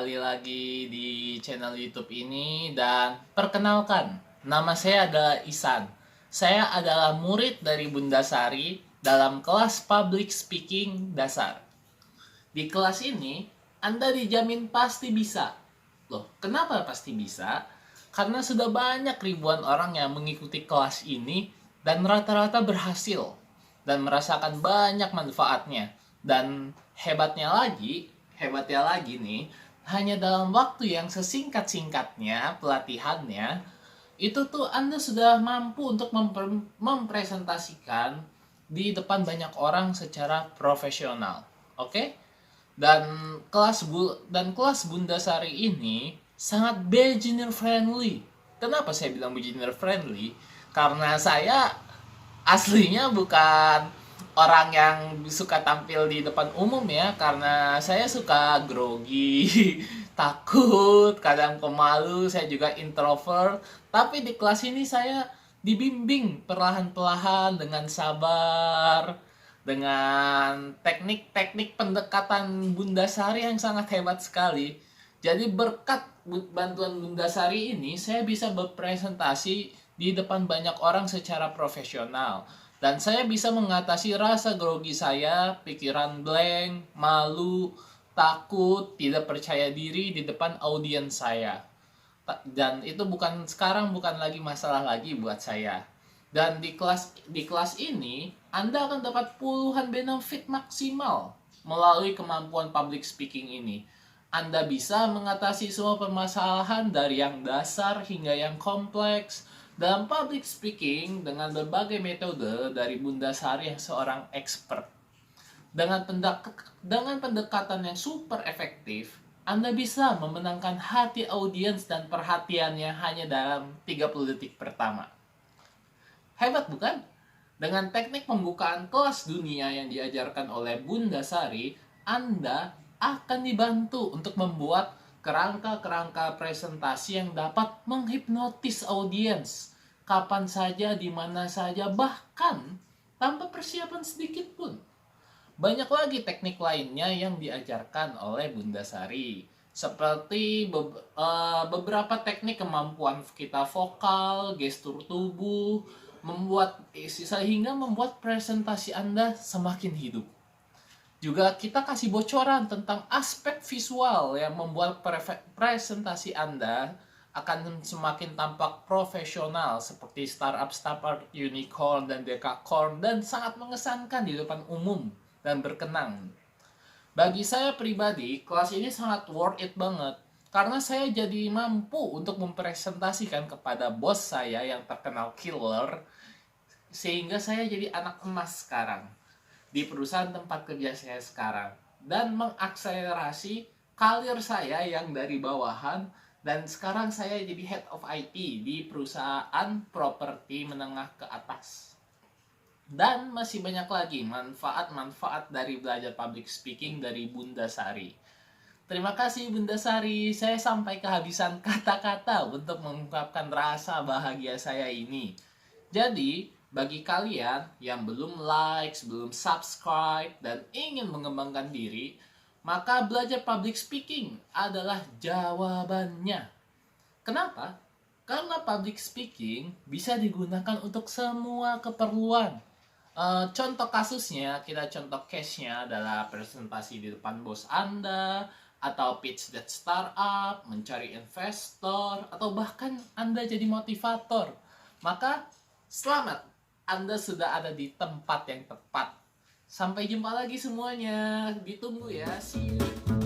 kembali lagi di channel YouTube ini dan perkenalkan, nama saya adalah Isan. Saya adalah murid dari Bunda Sari dalam kelas Public Speaking dasar. Di kelas ini, Anda dijamin pasti bisa. Loh, kenapa pasti bisa? Karena sudah banyak ribuan orang yang mengikuti kelas ini dan rata-rata berhasil dan merasakan banyak manfaatnya. Dan hebatnya lagi nih, hanya dalam waktu yang sesingkat-singkatnya pelatihannya, itu tuh Anda sudah mampu untuk mempresentasikan di depan banyak orang secara profesional. Oke? Dan kelas Bunda Sari ini sangat beginner friendly. Kenapa saya bilang beginner friendly? Karena saya aslinya bukan orang yang suka tampil di depan umum ya, karena saya suka grogi, takut, kadang pemalu, saya juga introvert. Tapi di kelas ini saya dibimbing perlahan-lahan dengan sabar, dengan teknik-teknik pendekatan Bunda Sari yang sangat hebat sekali. Jadi berkat bantuan Bunda Sari ini, saya bisa berpresentasi di depan banyak orang secara profesional. Dan saya bisa mengatasi rasa grogi saya, pikiran blank, malu, takut, tidak percaya diri di depan audiens saya. Dan itu bukan lagi masalah lagi buat saya. Dan di kelas ini Anda akan dapat puluhan benefit maksimal melalui kemampuan public speaking ini. Anda bisa mengatasi semua permasalahan dari yang dasar hingga yang kompleks dalam public speaking dengan berbagai metode dari Bunda Sari yang seorang expert. Dengan pendekatan yang super efektif, Anda bisa memenangkan hati audiens dan perhatiannya hanya dalam 30 detik pertama. Hebat bukan? Dengan teknik pembukaan kelas dunia yang diajarkan oleh Bunda Sari, Anda akan dibantu untuk membuat kerangka-kerangka presentasi yang dapat menghipnotis audiens kapan saja, di mana saja, bahkan tanpa persiapan sedikit pun. Banyak lagi teknik lainnya yang diajarkan oleh Bunda Sari, seperti beberapa teknik kemampuan kita vokal, gestur tubuh, sehingga membuat presentasi Anda semakin hidup. Juga kita kasih bocoran tentang aspek visual yang membuat presentasi Anda akan semakin tampak profesional, seperti startup unicorn dan dekakorn, dan sangat mengesankan di depan umum dan berkenang. Bagi saya pribadi, kelas ini sangat worth it banget karena saya jadi mampu untuk mempresentasikan kepada bos saya yang terkenal killer, sehingga saya jadi anak emas sekarang di perusahaan tempat kerja saya sekarang, dan mengakselerasi karir saya yang dari bawahan, dan sekarang saya jadi head of IT di perusahaan properti menengah ke atas. Dan masih banyak lagi manfaat-manfaat dari belajar public speaking dari Bunda Sari. Terima kasih Bunda Sari, saya sampai kehabisan kata-kata untuk mengungkapkan rasa bahagia saya ini. Jadi, bagi kalian yang belum like, belum subscribe, dan ingin mengembangkan diri, maka belajar public speaking adalah jawabannya. Kenapa? Karena public speaking bisa digunakan untuk semua keperluan. Contoh kasusnya, contoh case-nya adalah presentasi di depan bos Anda, atau pitch that startup, mencari investor, atau bahkan Anda jadi motivator. Maka, selamat, Anda sudah ada di tempat yang tepat. Sampai jumpa lagi semuanya, ditunggu ya, see you.